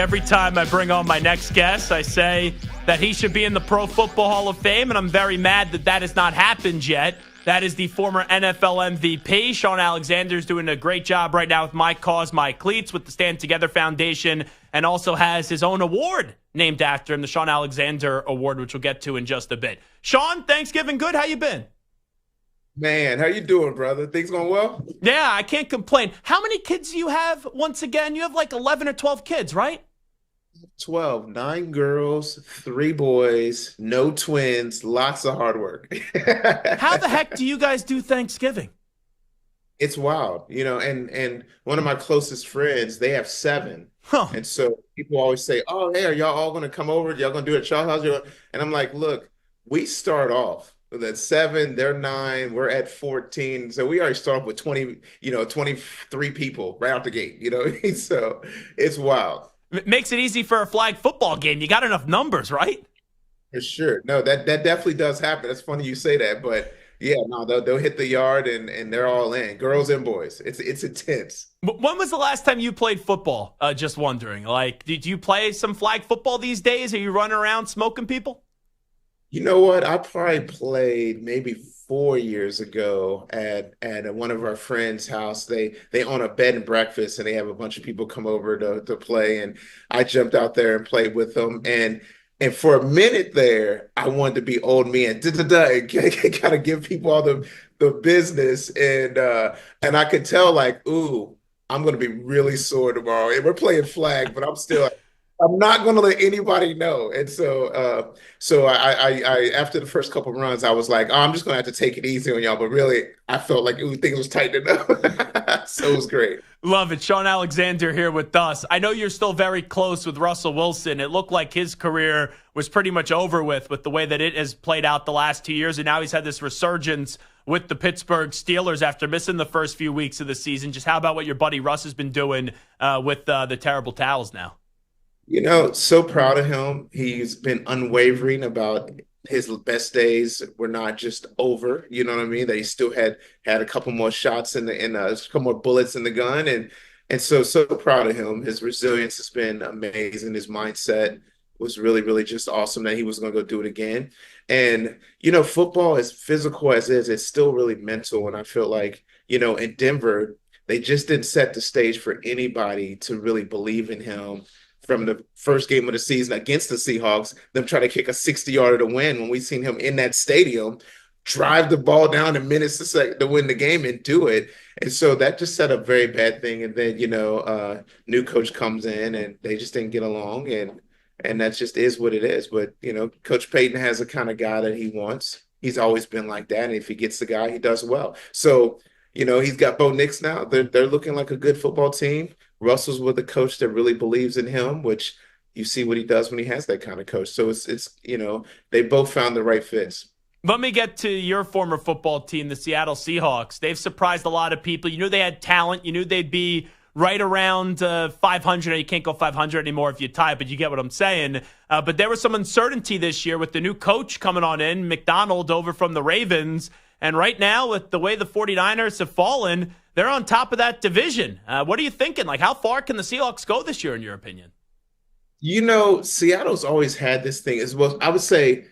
Every time I bring on my next guest, I say that he should be in the Pro Football Hall of Fame, and I'm very mad that that has not happened yet. That is the former NFL MVP. Shaun Alexander's doing a great job right now with My Cause, My Cleats with the Stand Together Foundation, and also has his own award named after him, the Shaun Alexander Award, which we'll get to in just a bit. Shaun, Thanksgiving good? How you been? Man, how you doing, brother? Things going well? Yeah, I can't complain. How many kids do you have once again? You have like 11 or 12 kids, right? 12, 9 girls, 3 boys, no twins, lots of hard work. How the heck do you guys do Thanksgiving? It's wild, and one of my closest friends, they have 7. Huh. And so people always say, "Oh, hey, are y'all all gonna come over? Y'all gonna do it at y'all house?" And I'm like, look, we start off with at 7, they're 9, we're at 14. So we already start off with 20, 23 people right out the gate. So it's wild. It makes it easy for a flag football game. You got enough numbers, right? For sure. No, that definitely does happen. That's funny you say that, but yeah, no, they'll hit the yard and they're all in, girls and boys. It's intense. When was the last time you played football? Just wondering. Like, did you play some flag football these days? Are you running around smoking people? You know what? I probably played maybe 4 years ago at one of our friends' house. They own a bed and breakfast, and they have a bunch of people come over to play. And I jumped out there and played with them. And for a minute there, I wanted to be old me and and kind of give people all the business. And I could tell like, ooh, I'm gonna be really sore tomorrow. And we're playing flag, but I'm not going to let anybody know. And so I after the first couple runs, I was like, oh, I'm just going to have to take it easy on y'all. But really, I felt like, ooh, things was tightening up. So it was great. Love it. Shaun Alexander here with us. I know you're still very close with Russell Wilson. It looked like his career was pretty much over with the way that it has played out the last 2 years. And now he's had this resurgence with the Pittsburgh Steelers after missing the first few weeks of the season. Just how about what your buddy Russ has been doing with the terrible towels now? So proud of him. He's been unwavering about his best days were not just over. You know what I mean? That he still had a couple more shots a couple more bullets in the gun, and so proud of him. His resilience has been amazing. His mindset was really, really just awesome that he was going to go do it again. And football, as physical as it is, it's still really mental. And I feel like in Denver, they just didn't set the stage for anybody to really believe in him from the first game of the season against the Seahawks, them trying to kick a 60-yarder to win when we seen him in that stadium drive the ball down in minutes to win the game and do it. And so that just set up very bad thing. And then, new coach comes in and they just didn't get along. And that just is what it is. But, Coach Payton has the kind of guy that he wants. He's always been like that. And if he gets the guy, he does well. So, he's got Bo Nix now. They're looking like a good football team. Russell's with a coach that really believes in him, which you see what he does when he has that kind of coach. So it's they both found the right fits. Let me get to your former football team, the Seattle Seahawks. They've surprised a lot of people. You knew they had talent. You knew they'd be right around 500. You can't go 500 anymore if you tie, but you get what I'm saying. But there was some uncertainty this year with the new coach coming on in, McDonald over from the Ravens. And right now, with the way the 49ers have fallen, they're on top of that division. What are you thinking? Like, how far can the Seahawks go this year, in your opinion? Seattle's always had this thing as well. I would say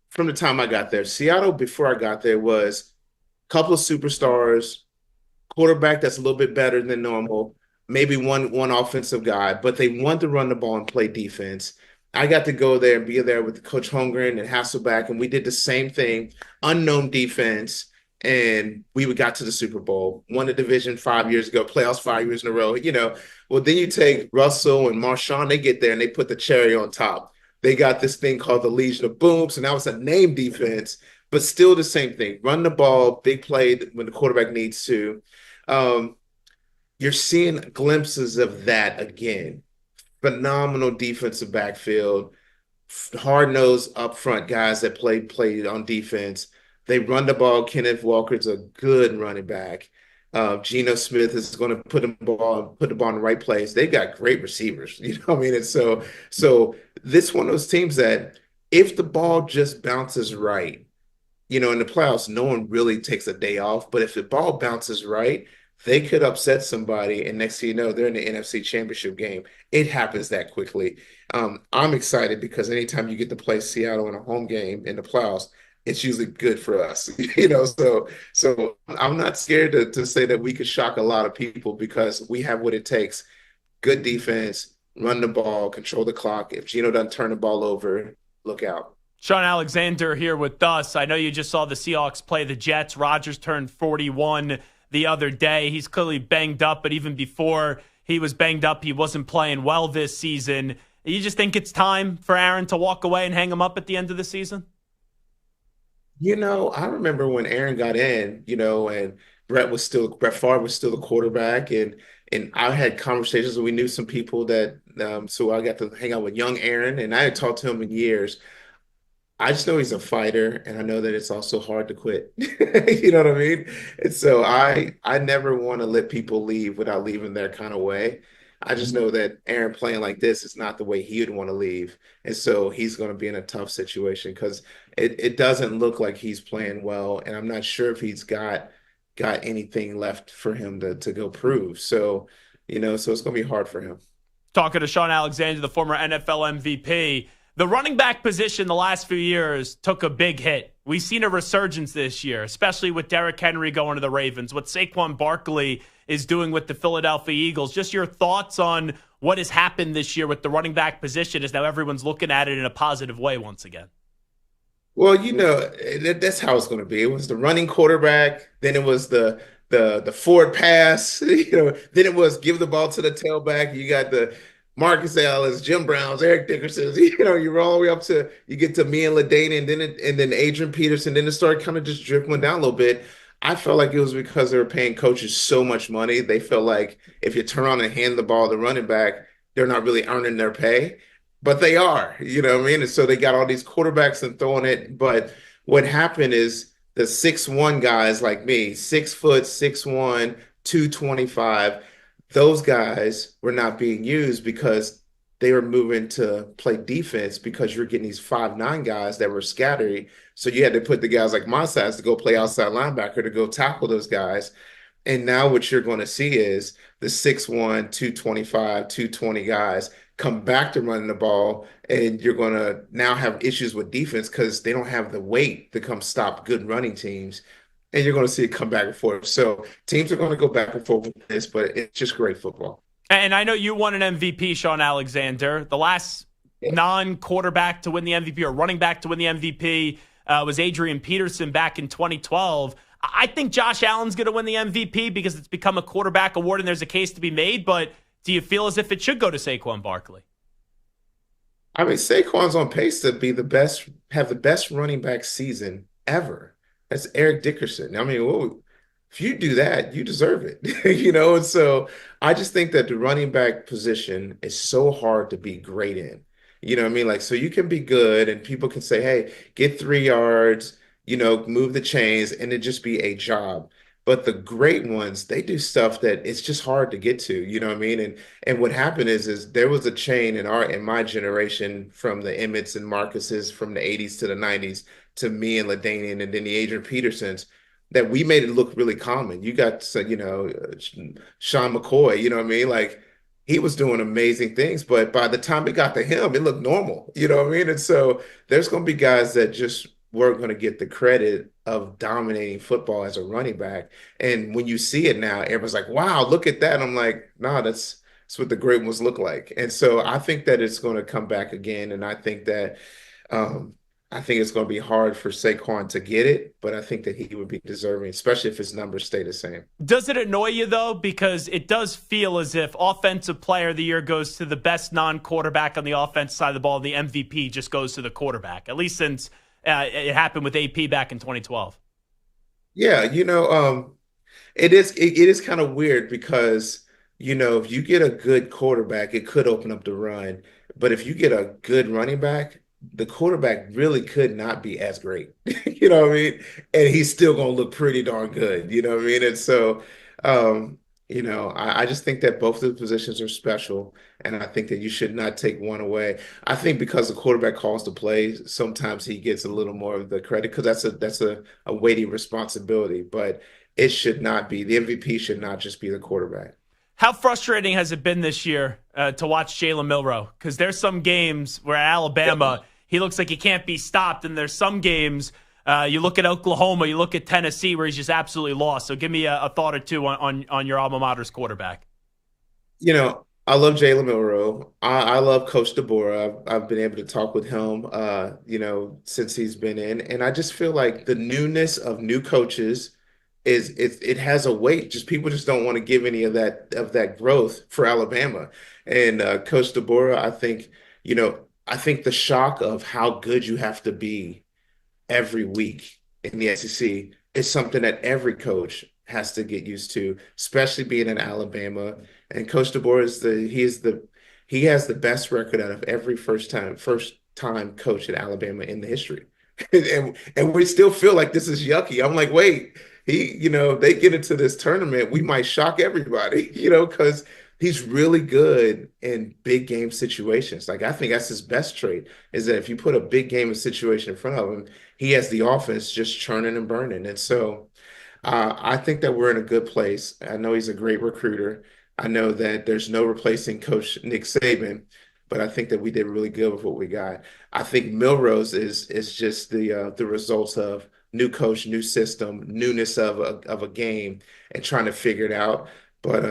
from the time I got there, Seattle before I got there was a couple of superstars, quarterback that's a little bit better than normal, maybe one offensive guy, but they want to run the ball and play defense. I got to go there and be there with Coach Holmgren and Hasselback, and we did the same thing, unknown defense, and we got to the Super Bowl, won the division 5 years ago, playoffs 5 years in a row. Well, then you take Russell and Marshawn, they get there and they put the cherry on top. They got this thing called the Legion of Boom, so now it's a name defense, but still the same thing. Run the ball, big play when the quarterback needs to. You're seeing glimpses of that again. Phenomenal defensive backfield, hard-nosed up front guys that played on defense. They run the ball. Kenneth Walker's a good running back. Geno Smith is going to put the ball in the right place. They've got great receivers. You know what I mean? And so this one of those teams that if the ball just bounces right, in the playoffs, no one really takes a day off. But if the ball bounces right, they could upset somebody, and next thing you know, they're in the NFC Championship game. It happens that quickly. I'm excited because anytime you get to play Seattle in a home game in the playoffs, it's usually good for us. So I'm not scared to say that we could shock a lot of people because we have what it takes. Good defense, run the ball, control the clock. If Gino doesn't turn the ball over, look out. Shaun Alexander here with us. I know you just saw the Seahawks play the Jets. Rodgers turned 41 the other day. He's clearly banged up, but even before he was banged up, he wasn't playing well this season. You just think it's time for Aaron to walk away and hang him up at the end of the season? I remember when Aaron got in, and Brett Favre was still the quarterback, and I had conversations. We knew some people that, so I got to hang out with young Aaron, and I had talked to him in years. I just know he's a fighter, and I know that it's also hard to quit. You know what I mean? And so I never want to let people leave without leaving their kind of way. I just know that Aaron playing like this is not the way he would want to leave. And so he's going to be in a tough situation because it doesn't look like he's playing well. And I'm not sure if he's got anything left for him to go prove. So it's going to be hard for him. Talking to Shaun Alexander, the former NFL MVP. The running back position the last few years took a big hit. We've seen a resurgence this year, especially with Derrick Henry going to the Ravens, what Saquon Barkley is doing with the Philadelphia Eagles. Just your thoughts on what has happened this year with the running back position as now everyone's looking at it in a positive way once again. Well, that's how it's going to be. It was the running quarterback, then it was the forward pass, then it was give the ball to the tailback. You got the Marcus Ellis, Jim Browns, Eric Dickerson's. You're all the way up to you get to me and LaDainian, and then Adrian Peterson. Then it started kind of just dribbling down a little bit. I felt like it was because they were paying coaches so much money. They felt like if you turn on and hand the ball to the running back, they're not really earning their pay, but they are. You know what I mean? And so they got all these quarterbacks and throwing it. But what happened is the 6'1" guys like me, 6 foot, 6'1", 225, those guys were not being used because they were moving to play defense because you're getting these 5'9" guys that were scattered. So you had to put the guys like my size to go play outside linebacker to go tackle those guys. And now what you're going to see is the 6'1", 225, 220 guys come back to running the ball, and you're going to now have issues with defense because they don't have the weight to come stop good running teams. And you're going to see it come back and forth. So teams are going to go back and forth with this, but it's just great football. And I know you won an MVP, Shaun Alexander. The last non-quarterback to win the MVP or running back to win the MVP was Adrian Peterson back in 2012. I think Josh Allen's going to win the MVP because it's become a quarterback award and there's a case to be made. But do you feel as if it should go to Saquon Barkley? I mean, Saquon's on pace to be have the best running back season ever. That's Eric Dickerson. I mean, if you do that, you deserve it, And so I just think that the running back position is so hard to be great in. You know what I mean? Like, so you can be good and people can say, hey, get 3 yards, move the chains, and it just be a job. But the great ones, they do stuff that it's just hard to get to, you know what I mean? And what happened is there was a chain in my generation from the Emmets and Marcuses from the 80s to the 90s to me and LaDainian and then the Adrian Petersons that we made it look really common. You got, Sean McCoy, you know what I mean? Like he was doing amazing things, but by the time it got to him, it looked normal, you know what I mean? And so there's going to be guys that just weren't going to get the credit of dominating football as a running back. And when you see it now, everyone's like, wow, look at that. And I'm like, no, that's what the great ones look like. And so I think that it's going to come back again. And I think that it's going to be hard for Saquon to get it, but I think that he would be deserving, especially if his numbers stay the same. Does it annoy you, though? Because it does feel as if Offensive Player of the Year goes to the best non-quarterback on the offense side of the ball. The MVP just goes to the quarterback, at least since it happened with AP back in 2012. Yeah, it is kind of weird because, if you get a good quarterback, it could open up the run. But if you get a good running back, the quarterback really could not be as great. You know what I mean? And he's still going to look pretty darn good. You know what I mean? And so, I just think that both of the positions are special. And I think that you should not take one away. I think because the quarterback calls the plays, sometimes he gets a little more of the credit because that's a weighty responsibility. But it should not be. The MVP should not just be the quarterback. How frustrating has it been this year to watch Jalen Milroe? Because there's some games where at Alabama, he looks like he can't be stopped. And there's some games, you look at Oklahoma, you look at Tennessee, where he's just absolutely lost. So give me a thought or two on your alma mater's quarterback. I love Jalen Milroe. I love Coach DeBoer. I've been able to talk with him, since he's been in, and I just feel like the newness of new coaches it has a weight. Just people just don't want to give any of that growth for Alabama. And Coach DeBoer, I think the shock of how good you have to be every week in the SEC is something that every coach has to get used to, especially being in Alabama. And Coach DeBoer he has the best record out of every first time coach at Alabama in the history. And we still feel like this is yucky. I'm like, wait, they get into this tournament, we might shock everybody, because he's really good in big game situations. Like I think that's his best trait is that if you put a big game situation in front of him, he has the offense just churning and burning. And so I think that we're in a good place. I know he's a great recruiter. I know that there's no replacing Coach Nick Saban, but I think that we did really good with what we got. I think Milrose is just the results of new coach, new system, newness of a game, and trying to figure it out. But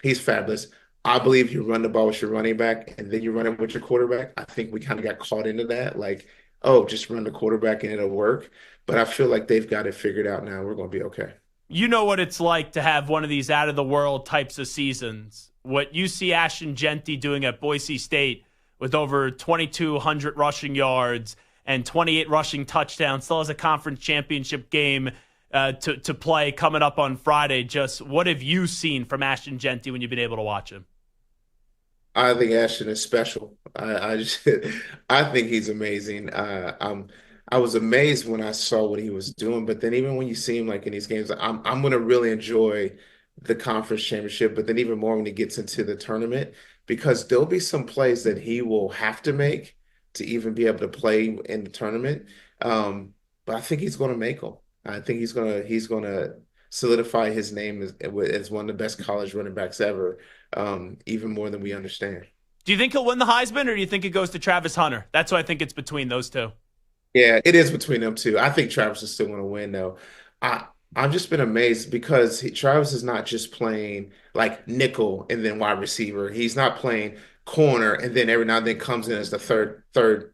he's fabulous. I believe you run the ball with your running back, and then you run it with your quarterback. I think we kind of got caught into that, like, oh, just run the quarterback and it'll work. But I feel like they've got it figured out now. We're going to be okay. You know what it's like to have one of these out of the world types of seasons. What you see Ashton Jeanty doing at Boise State with over 2,200 rushing yards and 28 rushing touchdowns, still has a conference championship game to play coming up on Friday. Just what have you seen from Ashton Jeanty when you've been able to watch him? I think Ashton is special. I just I think he's amazing. I was amazed when I saw what he was doing, but then even when you see him like in these games, I'm gonna really enjoy the conference championship, but then even more when he gets into the tournament, because there'll be some plays that he will have to make to even be able to play in the tournament. But I think he's gonna make them. I think he's gonna solidify his name as one of the best college running backs ever, even more than we understand. Do you think he'll win the Heisman, or do you think it goes to Travis Hunter? That's why I think it's between those two. Yeah, it is between them two. I think Travis is still going to win, though. I I've just been amazed because Travis is not just playing like nickel and then wide receiver. He's not playing corner and then every now and then comes in as the third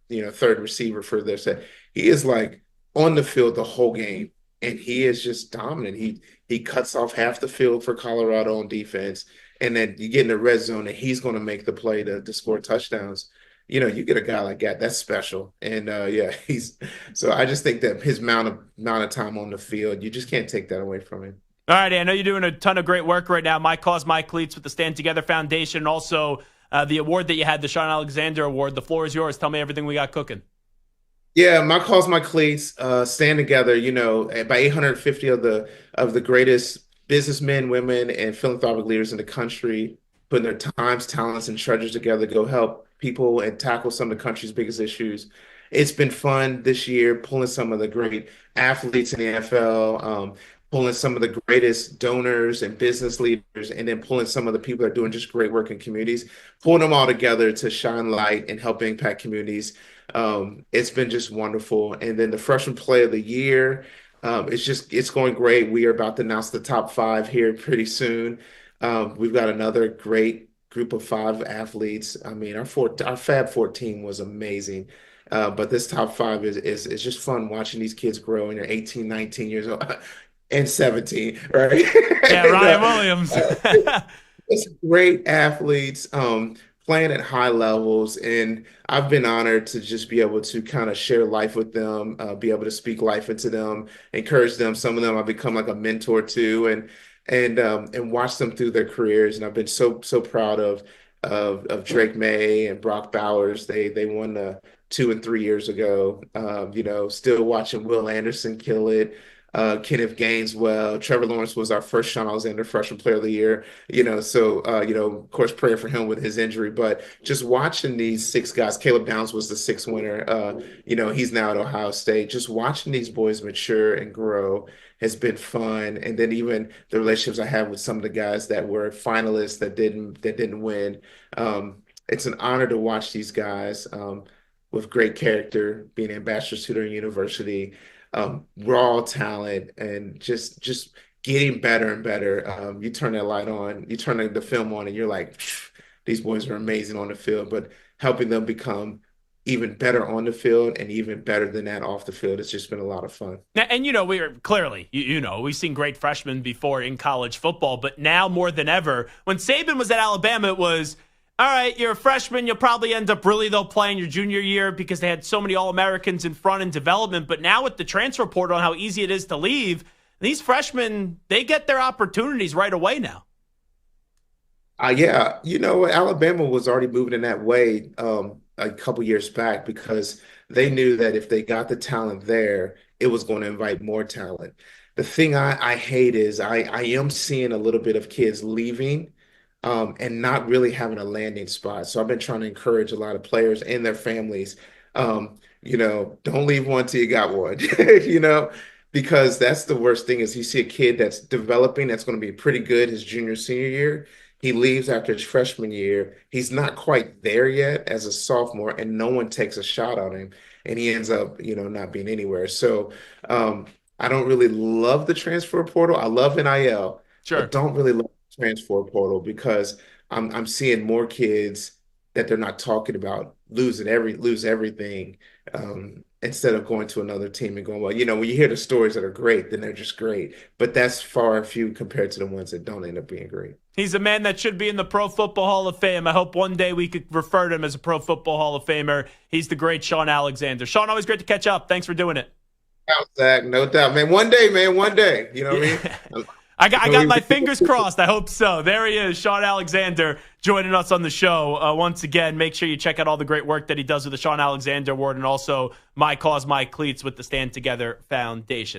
receiver for their set. He is like on the field the whole game, and he is just dominant. He cuts off half the field for Colorado on defense, and then you get in the red zone, and he's going to make the play to score touchdowns. You get a guy like that, that's special. And yeah, he's so I just think that his amount of time on the field, you just can't take that away from him. All right, I know you're doing a ton of great work right now. My Cause, My Cleats with the Stand Together Foundation, and also the award that you had, the Shaun Alexander Award. The floor is yours. Tell me everything we got cooking. Yeah, my cause, my cleats, stand together. By 850 of the greatest businessmen, women, and philanthropic leaders in the country, putting their times, talents, and treasures together to go help people and tackle some of the country's biggest issues. It's been fun this year, pulling some of the great athletes in the NFL, pulling some of the greatest donors and business leaders, and then pulling some of the people that are doing just great work in communities, pulling them all together to shine light and help impact communities. It's been just wonderful. And then the freshman play of the year, it's going great. We are about to announce the top five here pretty soon. We've got another great group of five athletes. I mean, our Fab 14 was amazing. But this top five is just fun watching these kids grow, and they're 18, 19 years old and 17, right? Yeah, and, Ryan Williams. it's great athletes playing at high levels, and I've been honored to just be able to kind of share life with them, be able to speak life into them, encourage them. Some of them I've become like a mentor to, and watch them through their careers. And I've been so proud of Drake May and Brock Bowers. They won 2 and 3 years ago. Still watching Will Anderson kill it. Kenneth Gainswell. Trevor Lawrence was our first Shaun Alexander Freshman Player of the Year. Of course, prayer for him with his injury. But just watching these six guys, Caleb Downs was the sixth winner. He's now at Ohio State. Just watching these boys mature and grow has been fun. And then even the relationships I have with some of the guys that were finalists that didn't win. It's an honor to watch these guys with great character, being ambassadors to their university, raw talent, and just getting better and better. You turn that light on, you turn the film on, and you're like, these boys are amazing on the field, but helping them become even better on the field and even better than that off the field. It's just been a lot of fun. And, we are clearly, we've seen great freshmen before in college football, but now more than ever, when Saban was at Alabama, it was, all right, you're a freshman. You'll probably end up really, though, playing your junior year because they had so many All-Americans in front in development. But now with the transfer portal and how easy it is to leave, these freshmen, they get their opportunities right away now. Yeah, Alabama was already moving in that way a couple years back because they knew that if they got the talent there, it was going to invite more talent. The thing I hate is I am seeing a little bit of kids leaving and not really having a landing spot. So I've been trying to encourage a lot of players and their families, don't leave one till you got one, because that's the worst thing is you see a kid that's developing that's going to be pretty good his junior, senior year. He leaves after his freshman year. He's not quite there yet as a sophomore, and no one takes a shot on him, and he ends up, not being anywhere. So I don't really love the transfer portal. I love NIL, Sure. but don't really love the transfer portal because I'm seeing more kids that they're not talking about lose everything instead of going to another team and going, well, when you hear the stories that are great, then they're just great. But that's far and few compared to the ones that don't end up being great. He's a man that should be in the Pro Football Hall of Fame. I hope one day we could refer to him as a Pro Football Hall of Famer. He's the great Shaun Alexander. Shaun, always great to catch up. Thanks for doing it. Zach, no doubt, man. One day, man. One day. You know what I mean? I got my fingers crossed. I hope so. There he is, Shaun Alexander, joining us on the show. Once again, make sure you check out all the great work that he does with the Shaun Alexander Award and also My Cause, My Cleats with the Stand Together Foundation.